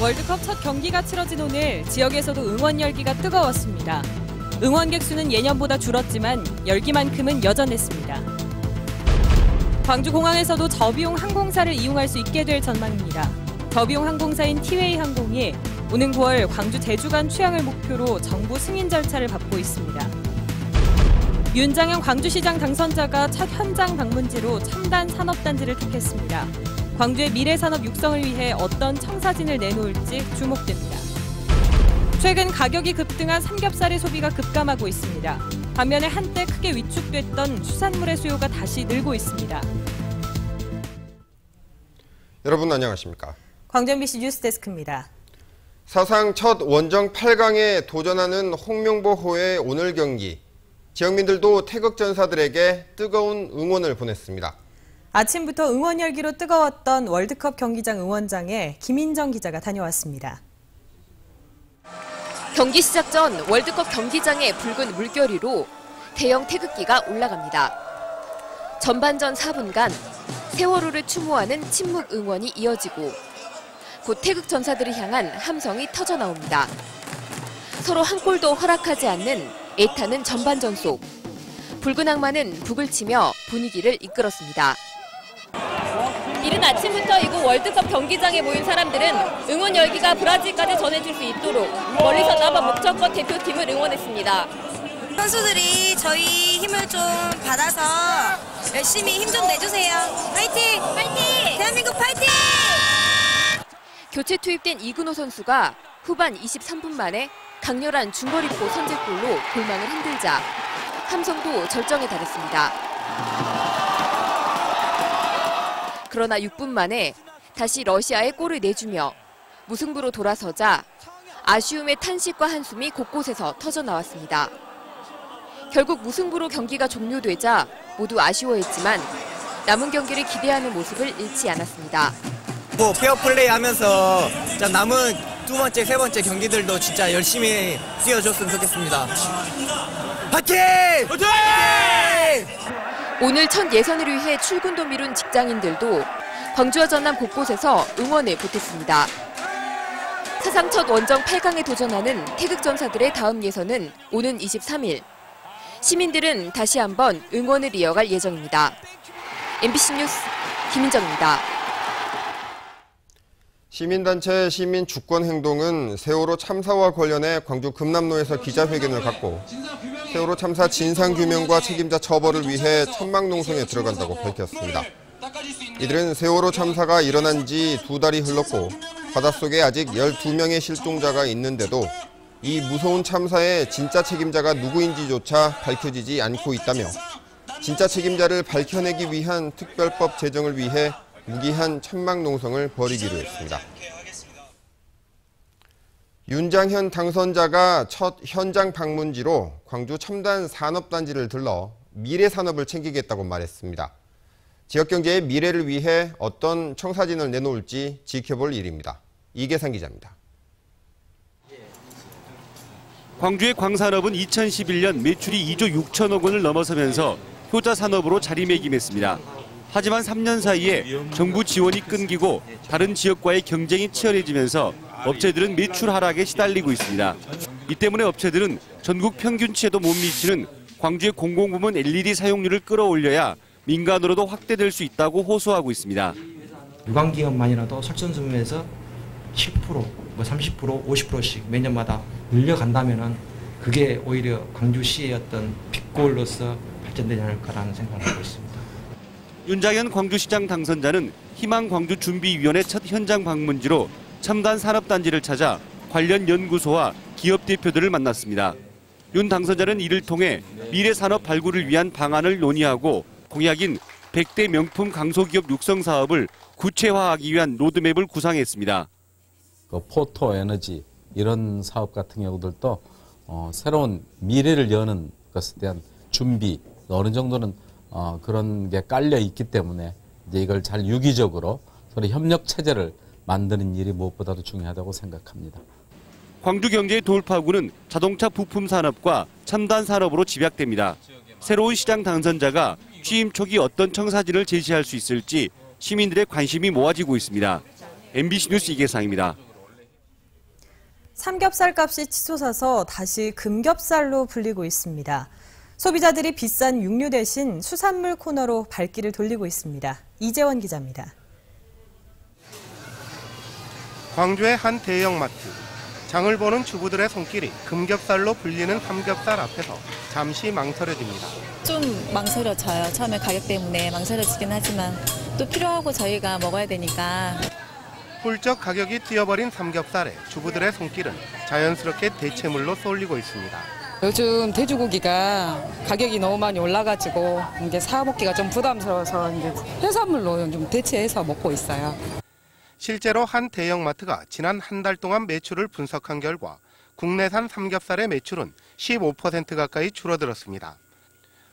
월드컵 첫 경기가 치러진 오늘 지역에서도 응원 열기가 뜨거웠습니다. 응원객 수는 예년보다 줄었지만 열기만큼은 여전했습니다. 광주공항에서도 저비용 항공사를 이용할 수 있게 될 전망입니다. 저비용 항공사인 티웨이 항공이 오는 9월 광주 제주 간 취항을 목표로 정부 승인 절차를 밟고 있습니다. 윤장현 광주시장 당선자가 첫 현장 방문지로 첨단 산업단지를 택했습니다. 광주의 미래 산업 육성을 위해 어떤 청사진을 내놓을지 주목됩니다. 최근 가격이 급등한 삼겹살의 소비가 급감하고 있습니다. 반면에 한때 크게 위축됐던 수산물의 수요가 다시 늘고 있습니다. 여러분 안녕하십니까? 광주 MBC 뉴스데스크입니다. 사상 첫 원정 8강에 도전하는 홍명보호의 오늘 경기. 지역민들도 태극 전사들에게 뜨거운 응원을 보냈습니다. 아침부터 응원 열기로 뜨거웠던 월드컵 경기장 응원장에 김인정 기자가 다녀왔습니다. 경기 시작 전 월드컵 경기장의 붉은 물결위로 대형 태극기가 올라갑니다. 전반전 4분간 세월호를 추모하는 침묵 응원이 이어지고 곧 태극 전사들을 향한 함성이 터져 나옵니다. 서로 한 골도 허락하지 않는 애타는 전반전 속 붉은 악마는 북을 치며 분위기를 이끌었습니다. 이른 아침부터 이곳 월드컵 경기장에 모인 사람들은 응원 열기가 브라질까지 전해질 수 있도록 멀리서 나와 목적껏 대표팀을 응원했습니다. 선수들이 저희 힘을 좀 받아서 열심히 힘 좀 내주세요. 파이팅! 파이팅! 대한민국 파이팅! 교체 투입된 이근호 선수가 후반 23분 만에 강렬한 중거리포 선제골로 골망을 흔들자 함성도 절정에 달했습니다. 그러나 6분 만에 다시 러시아에 골을 내주며 무승부로 돌아서자 아쉬움의 탄식과 한숨이 곳곳에서 터져 나왔습니다. 결국 무승부로 경기가 종료되자 모두 아쉬워했지만 남은 경기를 기대하는 모습을 잃지 않았습니다. 페어플레이 하면서 남은 두 번째, 세 번째 경기들도 진짜 열심히 뛰어줬으면 좋겠습니다. 파이팅! 파이팅! 오늘 첫 예선을 위해 출근도 미룬 직장인들도 광주와 전남 곳곳에서 응원을 보탰습니다. 사상 첫 원정 8강에 도전하는 태극전사들의 다음 예선은 오는 23일. 시민들은 다시 한번 응원을 이어갈 예정입니다. MBC 뉴스 김인정입니다. 시민단체 시민주권행동은 세월호 참사와 관련해 광주 금남로에서 기자회견을 갖고 세월호 참사 진상규명과 책임자 처벌을 위해 천막농성에 들어간다고 밝혔습니다. 이들은 세월호 참사가 일어난 지 2달이 흘렀고 바닷속에 아직 12명의 실종자가 있는데도 이 무서운 참사의 진짜 책임자가 누구인지조차 밝혀지지 않고 있다며 진짜 책임자를 밝혀내기 위한 특별법 제정을 위해 무기한 천막농성을 벌이기로 했습니다. 윤장현 당선자가 첫 현장 방문지로 광주 첨단 산업단지를 들러 미래 산업을 챙기겠다고 말했습니다. 지역경제의 미래를 위해 어떤 청사진을 내놓을지 지켜볼 일입니다. 이계상 기자입니다. 광주의 광산업은 2011년 매출이 2조 6천억 원을 넘어서면서 효자 산업으로 자리매김했습니다. 하지만 3년 사이에 정부 지원이 끊기고 다른 지역과의 경쟁이 치열해지면서 업체들은 매출 하락에 시달리고 있습니다. 이 때문에 업체들은 전국 평균치에도 못 미치는 광주의 공공부문 LED 사용률을 끌어올려야 민간으로도 확대될 수 있다고 호소하고 있습니다. 유관기업만이라도 설전수문에서 10%, 30%, 50%씩 매년마다 늘려간다면은 그게 오히려 광주시의 어떤 빛골로서 발전되지 않을까라는 생각을 하고 있습니다. 윤장현 광주시장 당선자는 희망광주준비위원회 첫 현장 방문지로 첨단 산업단지를 찾아 관련 연구소와 기업 대표들을 만났습니다. 윤 당선자는 이를 통해 미래 산업 발굴을 위한 방안을 논의하고 공약인 100대 명품 강소기업 육성 사업을 구체화하기 위한 로드맵을 구상했습니다. 포토 에너지 이런 사업 같은 경우들도 새로운 미래를 여는 것에 대한 준비 어느 정도는 그런 게 깔려 있기 때문에 이제 이걸 잘 유기적으로 서로 협력 체제를 만드는 일이 무엇보다도 중요하다고 생각합니다. 광주 경제의 돌파구는 자동차 부품 산업과 첨단 산업으로 집약됩니다. 새로운 시장 당선자가 취임 초기 어떤 청사진을 제시할 수 있을지 시민들의 관심이 모아지고 있습니다. MBC 뉴스 이계상입니다. 삼겹살 값이 치솟아서 다시 금겹살로 불리고 있습니다. 소비자들이 비싼 육류 대신 수산물 코너로 발길을 돌리고 있습니다. 이재원 기자입니다. 광주의 한 대형마트. 장을 보는 주부들의 손길이 금겹살로 불리는 삼겹살 앞에서 잠시 망설여집니다. 좀 망설여져요. 처음에 가격 때문에 망설여지긴 하지만 또 필요하고 저희가 먹어야 되니까. 훌쩍 가격이 뛰어버린 삼겹살에 주부들의 손길은 자연스럽게 대체물로 쏠리고 있습니다. 요즘 돼지고기가 가격이 너무 많이 올라가지고 이제 사 먹기가 좀 부담스러워서 이제 해산물로 좀 대체해서 먹고 있어요. 실제로 한 대형마트가 지난 한 달 동안 매출을 분석한 결과 국내산 삼겹살의 매출은 15% 가까이 줄어들었습니다.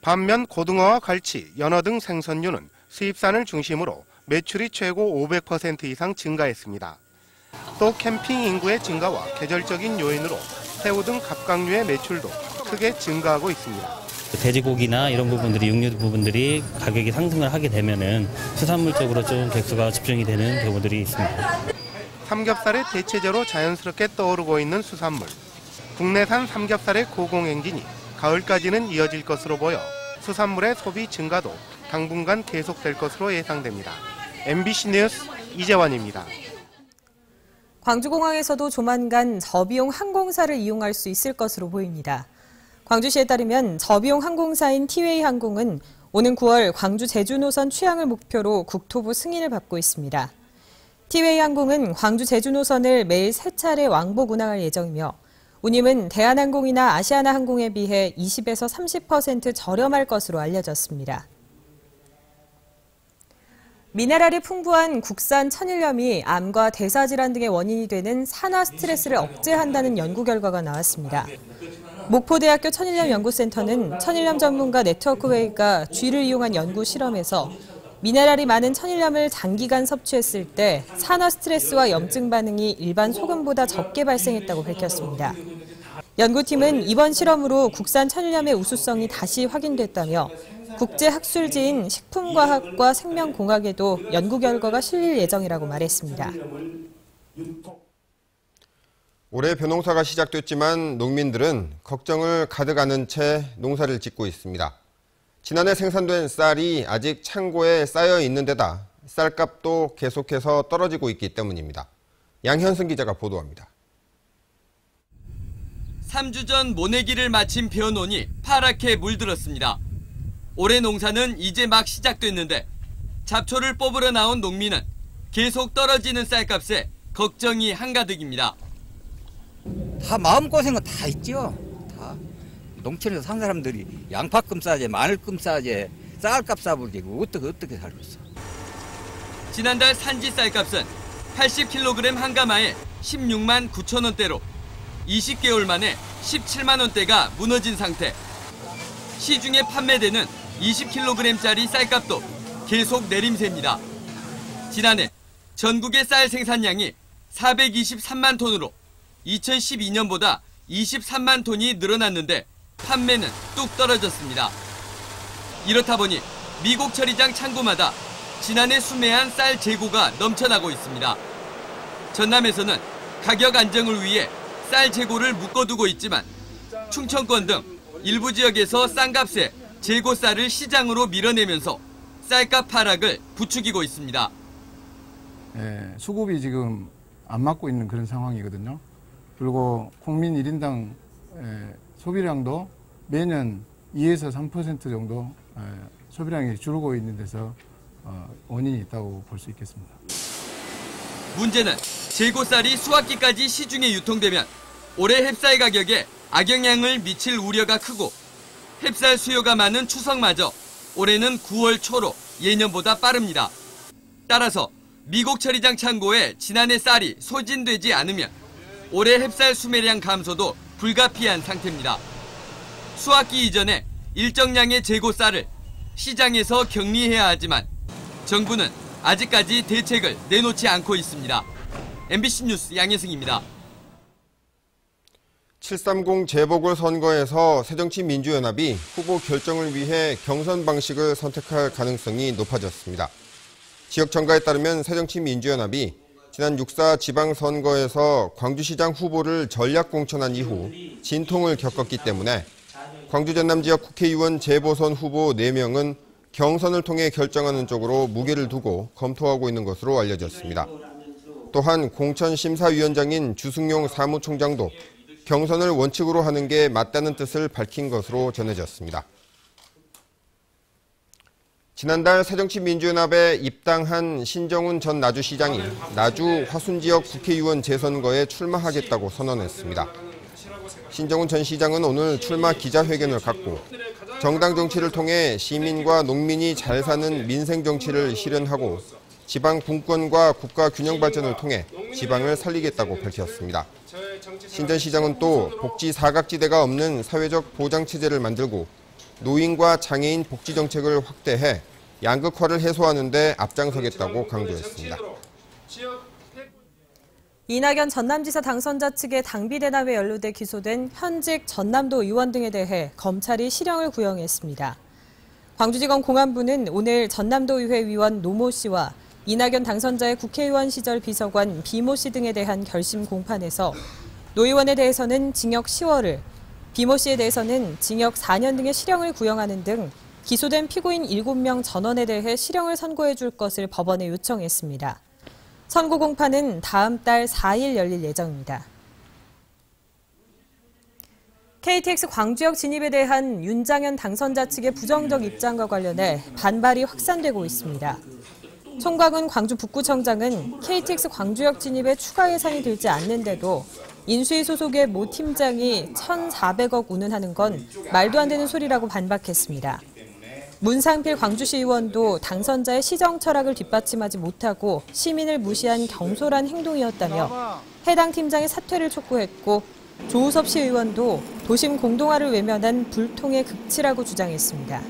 반면 고등어와 갈치, 연어 등 생선류는 수입산을 중심으로 매출이 최고 500% 이상 증가했습니다. 또 캠핑 인구의 증가와 계절적인 요인으로 새우 등 갑각류의 매출도 크게 증가하고 있습니다. 돼지고기나 이런 부분들이 육류 부분들이 가격이 상승을 하게 되면은 수산물 쪽으로 좀 객수가 집중이 되는 경우들이 있습니다. 삼겹살의 대체제로 자연스럽게 떠오르고 있는 수산물. 국내산 삼겹살의 고공행진이 가을까지는 이어질 것으로 보여 수산물의 소비 증가도 당분간 계속될 것으로 예상됩니다. MBC 뉴스 이재원입니다. 광주공항에서도 조만간 저비용 항공사를 이용할 수 있을 것으로 보입니다. 광주시에 따르면 저비용 항공사인 티웨이 항공은 오는 9월 광주 제주 노선 취항을 목표로 국토부 승인을 받고 있습니다. 티웨이 항공은 광주 제주 노선을 매일 3차례 왕복 운항할 예정이며 운임은 대한항공이나 아시아나항공에 비해 20에서 30% 저렴할 것으로 알려졌습니다. 미네랄이 풍부한 국산 천일염이 암과 대사질환 등의 원인이 되는 산화 스트레스를 억제한다는 연구 결과가 나왔습니다. 목포대학교 천일염연구센터는 천일염 전문가 네트워크웨이가 쥐를 이용한 연구 실험에서 미네랄이 많은 천일염을 장기간 섭취했을 때 산화 스트레스와 염증 반응이 일반 소금보다 적게 발생했다고 밝혔습니다. 연구팀은 이번 실험으로 국산 천일염의 우수성이 다시 확인됐다며 국제학술지인 식품과학과 생명공학에도 연구 결과가 실릴 예정이라고 말했습니다. 올해 벼농사가 시작됐지만 농민들은 걱정을 가득 안은 채 농사를 짓고 있습니다. 지난해 생산된 쌀이 아직 창고에 쌓여 있는 데다 쌀값도 계속해서 떨어지고 있기 때문입니다. 양현승 기자가 보도합니다. 3주 전 모내기를 마친 벼논이 파랗게 물들었습니다. 올해 농사는 이제 막 시작됐는데 잡초를 뽑으러 나온 농민은 계속 떨어지는 쌀값에 걱정이 한가득입니다. 다 마음고생은 다 있죠. 다 농촌에서 산 사람들이 양파금 싸제, 마늘금 싸제, 쌀값 싸불지고 어떻게 살겠어. 지난달 산지 쌀값은 80kg 한 가마에 16만 9천 원대로 20개월 만에 17만 원대가 무너진 상태. 시중에 판매되는 20kg짜리 쌀값도 계속 내림세입니다. 지난해 전국의 쌀 생산량이 423만 톤으로 2012년보다 23만 톤이 늘어났는데 판매는 뚝 떨어졌습니다. 이렇다 보니 미국 처리장 창고마다 지난해 수매한 쌀 재고가 넘쳐나고 있습니다. 전남에서는 가격 안정을 위해 쌀 재고를 묶어두고 있지만 충청권 등 일부 지역에서 싼 값에 재고 쌀을 시장으로 밀어내면서 쌀값 하락을 부추기고 있습니다. 수급이 지금 안 맞고 있는 그런 상황이거든요. 그리고 국민 1인당 소비량도 매년 2에서 3% 정도 소비량이 줄고 있는 데서 원인이 있다고 볼 수 있겠습니다. 문제는 재고쌀이 수확기까지 시중에 유통되면 올해 햅쌀 가격에 악영향을 미칠 우려가 크고 햅쌀 수요가 많은 추석마저 올해는 9월 초로 예년보다 빠릅니다. 따라서 미국 처리장 창고에 지난해 쌀이 소진되지 않으면 올해 햅쌀 수매량 감소도 불가피한 상태입니다. 수확기 이전에 일정량의 재고 쌀을 시장에서 격리해야 하지만 정부는 아직까지 대책을 내놓지 않고 있습니다. MBC 뉴스 양혜승입니다. 730 재보궐선거에서 새정치민주연합이 후보 결정을 위해 경선 방식을 선택할 가능성이 높아졌습니다. 지역 정가에 따르면 새정치민주연합이 지난 6.4 지방선거에서 광주시장 후보를 전략 공천한 이후 진통을 겪었기 때문에 광주 전남 지역 국회의원 재보선 후보 4명은 경선을 통해 결정하는 쪽으로 무게를 두고 검토하고 있는 것으로 알려졌습니다. 또한 공천심사위원장인 주승용 사무총장도 경선을 원칙으로 하는 게 맞다는 뜻을 밝힌 것으로 전해졌습니다. 지난달 새정치민주연합에 입당한 신정훈 전 나주시장이 나주 화순지역 국회의원 재선거에 출마하겠다고 선언했습니다. 신정훈 전 시장은 오늘 출마 기자회견을 갖고 정당 정치를 통해 시민과 농민이 잘 사는 민생 정치를 실현하고 지방 분권과 국가 균형 발전을 통해 지방을 살리겠다고 밝혔습니다. 신 전 시장은 또 복지 사각지대가 없는 사회적 보장체제를 만들고 노인과 장애인 복지 정책을 확대해 양극화를 해소하는 데 앞장서겠다고 강조했습니다. 이낙연 전남지사 당선자 측의 당비대납에 연루돼 기소된 현직 전남도 의원 등에 대해 검찰이 실형을 구형했습니다. 광주지검 공안부는 오늘 전남도의회 위원 노모 씨와 이낙연 당선자의 국회의원 시절 비서관 비모 씨 등에 대한 결심 공판에서 노 의원에 대해서는 징역 10월을, 비모 씨에 대해서는 징역 4년 등의 실형을 구형하는 등 기소된 피고인 7명 전원에 대해 실형을 선고해 줄 것을 법원에 요청했습니다. 선고 공판은 다음 달 4일 열릴 예정입니다. KTX 광주역 진입에 대한 윤장현 당선자 측의 부정적 입장과 관련해 반발이 확산되고 있습니다. 총광훈 광주 북구청장은 KTX 광주역 진입에 추가 예산이 들지 않는데도 인수위 소속의 모 팀장이 1,400억 운운하는 건 말도 안 되는 소리라고 반박했습니다. 문상필 광주시 의원도 당선자의 시정 철학을 뒷받침하지 못하고 시민을 무시한 경솔한 행동이었다며 해당 팀장의 사퇴를 촉구했고 조우섭 시 의원도 도심 공동화를 외면한 불통의 극치라고 주장했습니다.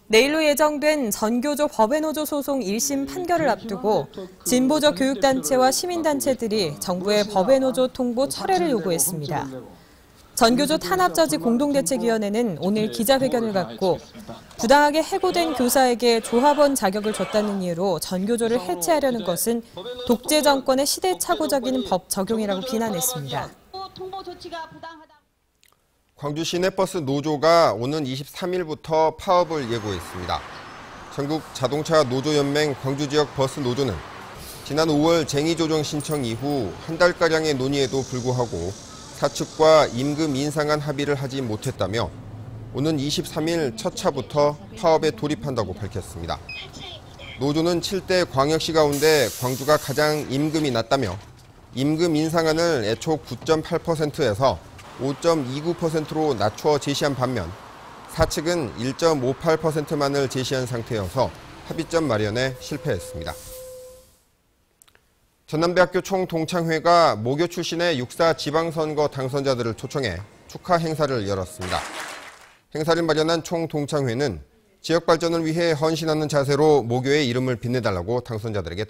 내일로 예정된 전교조 법외노조 소송 1심 판결을 앞두고 진보적 교육단체와 시민단체들이 정부의 법외노조 통보 철회를 요구했습니다. 전교조 탄압저지 공동대책위원회는 오늘 기자회견을 갖고 부당하게 해고된 교사에게 조합원 자격을 줬다는 이유로 전교조를 해체하려는 것은 독재 정권의 시대착오적인 법 적용이라고 비난했습니다. 광주 시내버스 노조가 오는 23일부터 파업을 예고했습니다. 전국 자동차 노조연맹 광주지역 버스 노조는 지난 5월 쟁의조정 신청 이후 한 달가량의 논의에도 불구하고 사측과 임금 인상안 합의를 하지 못했다며 오는 23일 첫 차부터 파업에 돌입한다고 밝혔습니다. 노조는 7대 광역시 가운데 광주가 가장 임금이 낮다며 임금 인상안을 애초 9.8%에서 5.29%로 낮춰 제시한 반면 사측은 1.58%만을 제시한 상태여서 합의점 마련에 실패했습니다. 전남대학교 총동창회가 모교 출신의 6.4 지방선거 당선자들을 초청해 축하 행사를 열었습니다. 행사를 마련한 총동창회는 지역 발전을 위해 헌신하는 자세로 모교의 이름을 빛내달라고 당선자들에게